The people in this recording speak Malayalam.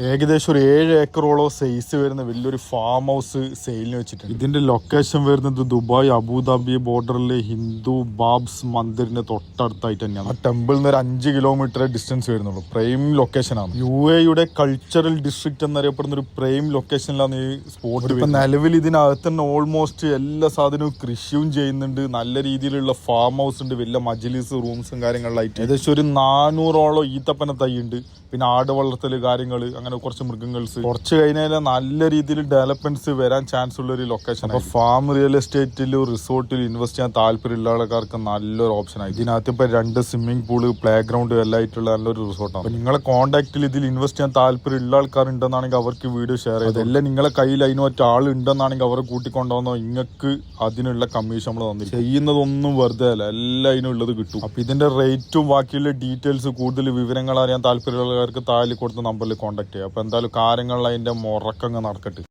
ഏകദേശം ഒരു 7 ഏക്കറോളം സൈസ് വരുന്ന വലിയൊരു ഫാം ഹൗസ് സെയിലിന് വെച്ചിട്ടുണ്ട്. ഇതിന്റെ ലൊക്കേഷൻ വരുന്നത് ദുബായ് അബുദാബി ബോർഡറിലെ ഹിന്ദു ബാബ്സ് മന്ദിറിന്റെ തൊട്ടടുത്തായിട്ട് തന്നെയാണ്. ആ ടെമ്പിളിൽ നിന്ന് ഒരു 5 കിലോമീറ്റർ ഡിസ്റ്റൻസ് വരുന്നുള്ളൂ. പ്രൈം ലൊക്കേഷനാണ്. UAE കൾച്ചറൽ ഡിസ്ട്രിക്ട് എന്നറിയപ്പെടുന്ന ഒരു പ്രൈം ലൊക്കേഷനിലാണ് ഈ സ്പോട്ട്. ഇപ്പൊ നിലവിൽ ഇതിനകത്ത് തന്നെ ഓൾമോസ്റ്റ് എല്ലാ സാധനവും കൃഷിയും ചെയ്യുന്നുണ്ട്. നല്ല രീതിയിലുള്ള ഫാം ഹൗസ് ഉണ്ട്. വലിയ മജ്ലിസ് റൂംസും കാര്യങ്ങളിലായിട്ട് ഏകദേശം ഒരു 400ഓളം ഈത്തപ്പന തൈ ഉണ്ട്. പിന്നെ ആട് വളർത്തല് കാര്യങ്ങൾ, അങ്ങനെ കുറച്ച് മൃഗങ്ങൾസ്. കുറച്ച് കഴിഞ്ഞാൽ നല്ല രീതിയിൽ ഡെവലപ്മെന്റ്സ് വരാൻ ചാൻസ് ഉള്ള ഒരു ലൊക്കേഷൻ. അപ്പൊ ഫാം റിയൽ എസ്റ്റേറ്റിലും റിസോർട്ടിൽ ഇൻവെസ്റ്റ് ചെയ്യാൻ താല്പര്യമുള്ള ആൾക്കാർക്ക് നല്ലൊരു ഓപ്ഷനാണ്. ഇതിനകത്ത് ഇപ്പൊ 2 സ്വിമ്മിംഗ് പൂള്, പ്ലേ ഗ്രൗണ്ട് എല്ലാം ആയിട്ടുള്ള നല്ലൊരു റിസോർട്ടാണ്. അപ്പൊ നിങ്ങളെ കോൺടാക്റ്റിൽ ഇതിൽ ഇൻവെസ്റ്റ് ചെയ്യാൻ താല്പര്യമുള്ള ആൾക്കാരുണ്ടെന്നാണെങ്കിൽ അവർക്ക് വീഡിയോ ഷെയർ ചെയ്ത്, എല്ലാം നിങ്ങളെ കയ്യിൽ അതിനൊറ്റ ആൾ ഉണ്ടെന്നാണെങ്കിൽ അവരെ കൂട്ടിക്കൊണ്ടുവന്നോ നിങ്ങൾക്ക് അതിനുള്ള കമ്മീഷൻ നമ്മൾ തന്നില്ല. ചെയ്യുന്നതൊന്നും വെറുതെ അല്ല, എല്ലാം അതിനുള്ളത് കിട്ടും. അപ്പൊ ഇതിന്റെ റേറ്റും ബാക്കിയുള്ള ഡീറ്റെയിൽസ് കൂടുതൽ വിവരങ്ങൾ അറിയാൻ താല്പര്യമുള്ള താഴെ കൊടുത്ത നമ്പറിൽ കോൺടാക്ട് ചെയ്യുക. അപ്പോൾ എന്തായാലും കാര്യങ്ങളിൽ അതിൻ്റെ മുറക്കങ്ങ് നടക്കട്ടെ.